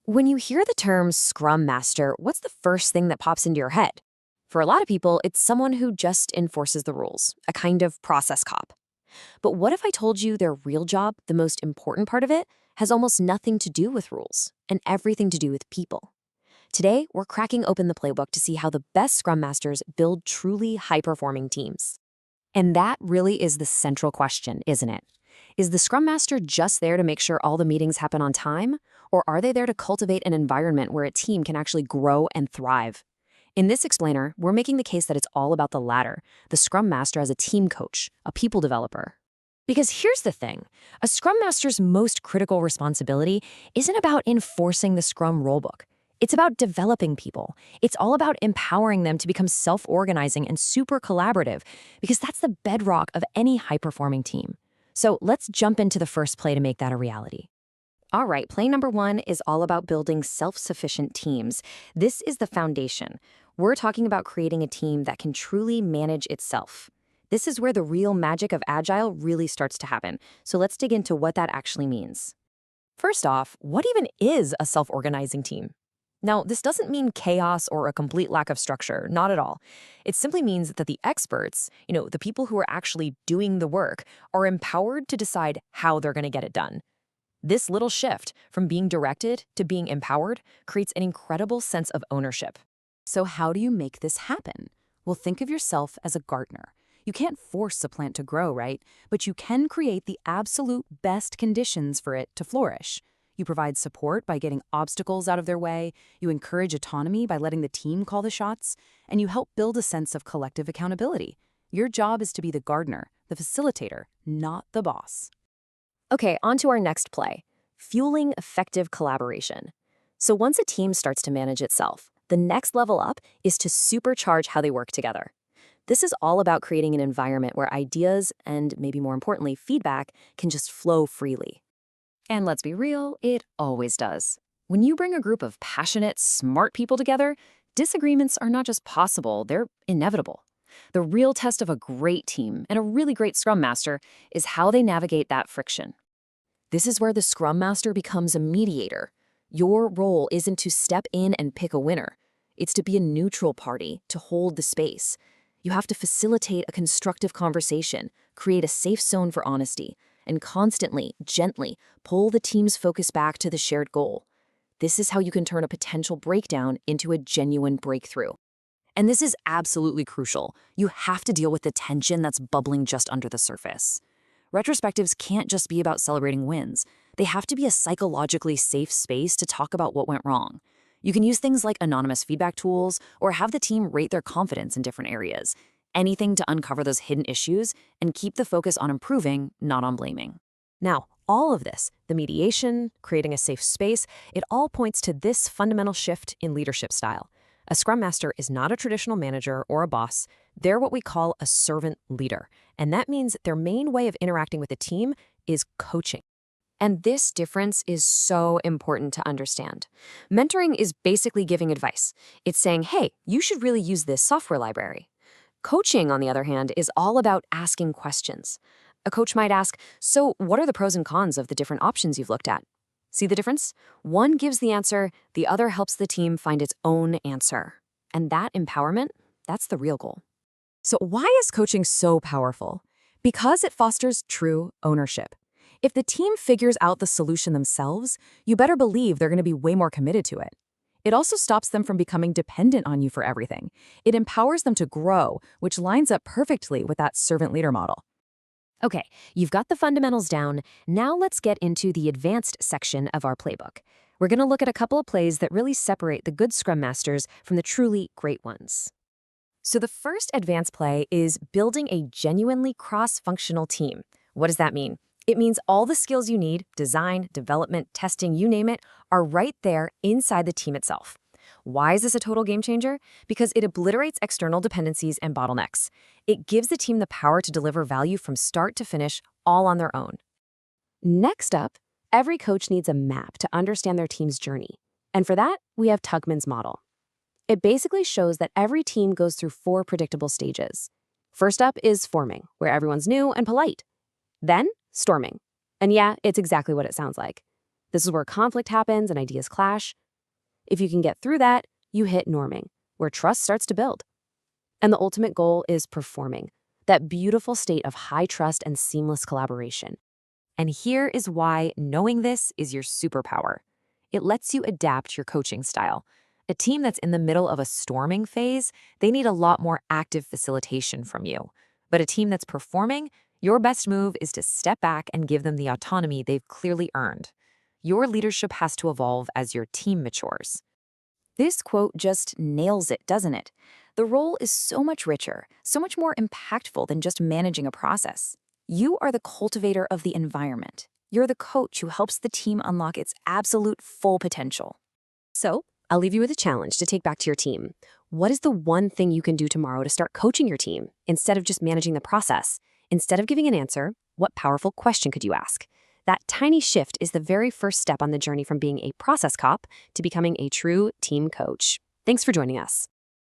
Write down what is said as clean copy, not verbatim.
When you hear the term Scrum Master, what's the first thing that pops into your head? For a lot of people, it's someone who just enforces the rules, a kind of process cop. But what if I told you their real job, the most important part of it, has almost nothing to do with rules and everything to do with people? Today, we're cracking open the playbook to see how the best Scrum Masters build truly high-performing teams. And that really is the central question, isn't it? Is the Scrum Master just there to make sure all the meetings happen on time? Or are they there to cultivate an environment where a team can actually grow and thrive? In this explainer, we're making the case that it's all about the latter, the Scrum Master as a team coach, a people developer. Because here's the thing, a Scrum Master's most critical responsibility isn't about enforcing the Scrum rulebook. It's about developing people. It's all about empowering them to become self-organizing and super collaborative, because that's the bedrock of any high-performing team. So let's jump into the first play to make that a reality. All right, play number one is all about building self-sufficient teams. This is the foundation. We're talking about creating a team that can truly manage itself. This is where the real magic of Agile really starts to happen. So let's dig into what that actually means. First off, what even is a self-organizing team? Now, this doesn't mean chaos or a complete lack of structure, not at all. It simply means that the experts, the people who are actually doing the work, are empowered to decide how they're going to get it done. This little shift from being directed to being empowered creates an incredible sense of ownership. So how do you make this happen? Well, think of yourself as a gardener. You can't force a plant to grow, right? But you can create the absolute best conditions for it to flourish. You provide support by getting obstacles out of their way, you encourage autonomy by letting the team call the shots, and you help build a sense of collective accountability. Your job is to be the gardener, the facilitator, not the boss. Okay, on to our next play, fueling effective collaboration. So once a team starts to manage itself, the next level up is to supercharge how they work together. This is all about creating an environment where ideas and, maybe more importantly, feedback can just flow freely. And let's be real, it always does. When you bring a group of passionate, smart people together, disagreements are not just possible, they're inevitable. The real test of a great team and a really great Scrum Master is how they navigate that friction. This is where the Scrum Master becomes a mediator. Your role isn't to step in and pick a winner. It's to be a neutral party, to hold the space. You have to facilitate a constructive conversation, create a safe zone for honesty, and constantly, gently, pull the team's focus back to the shared goal. This is how you can turn a potential breakdown into a genuine breakthrough. And this is absolutely crucial. You have to deal with the tension that's bubbling just under the surface. Retrospectives can't just be about celebrating wins. They have to be a psychologically safe space to talk about what went wrong. You can use things like anonymous feedback tools or have the team rate their confidence in different areas. Anything to uncover those hidden issues and keep the focus on improving, not on blaming. Now, all of this, the mediation, creating a safe space, it all points to this fundamental shift in leadership style. A Scrum Master is not a traditional manager or a boss. They're what we call a servant leader. And that means their main way of interacting with the team is coaching. And this difference is so important to understand. Mentoring is basically giving advice. It's saying, hey, you should really use this software library. Coaching, on the other hand, is all about asking questions. A coach might ask, so what are the pros and cons of the different options you've looked at? See the difference? One gives the answer, the other helps the team find its own answer. And that empowerment, that's the real goal. So why is coaching so powerful? Because it fosters true ownership. If the team figures out the solution themselves, you better believe they're going to be way more committed to it. It also stops them from becoming dependent on you for everything. It empowers them to grow, which lines up perfectly with that servant leader model. Okay, you've got the fundamentals down. Now let's get into the advanced section of our playbook. We're going to look at a couple of plays that really separate the good Scrum Masters from the truly great ones. So the first advanced play is building a genuinely cross-functional team. What does that mean? It means all the skills you need, design, development, testing, you name it, are right there inside the team itself. Why is this a total game changer? Because it obliterates external dependencies and bottlenecks. It gives the team the power to deliver value from start to finish, all on their own. Next up, every coach needs a map to understand their team's journey. And for that, we have Tugman's model. It basically shows that every team goes through 4 predictable stages. First up is forming, where everyone's new and polite. Then, storming. And yeah, it's exactly what it sounds like. This is where conflict happens and ideas clash. If you can get through that, you hit norming, where trust starts to build. And the ultimate goal is performing, that beautiful state of high trust and seamless collaboration. And here is why knowing this is your superpower. It lets you adapt your coaching style. A team that's in the middle of a storming phase, they need a lot more active facilitation from you. But a team that's performing, your best move is to step back and give them the autonomy they've clearly earned. Your leadership has to evolve as your team matures. This quote just nails it, doesn't it? The role is so much richer, so much more impactful than just managing a process. You are the cultivator of the environment. You're the coach who helps the team unlock its absolute full potential. So, I'll leave you with a challenge to take back to your team. What is the one thing you can do tomorrow to start coaching your team instead of just managing the process? Instead of giving an answer, what powerful question could you ask? That tiny shift is the very first step on the journey from being a process cop to becoming a true team coach. Thanks for joining us.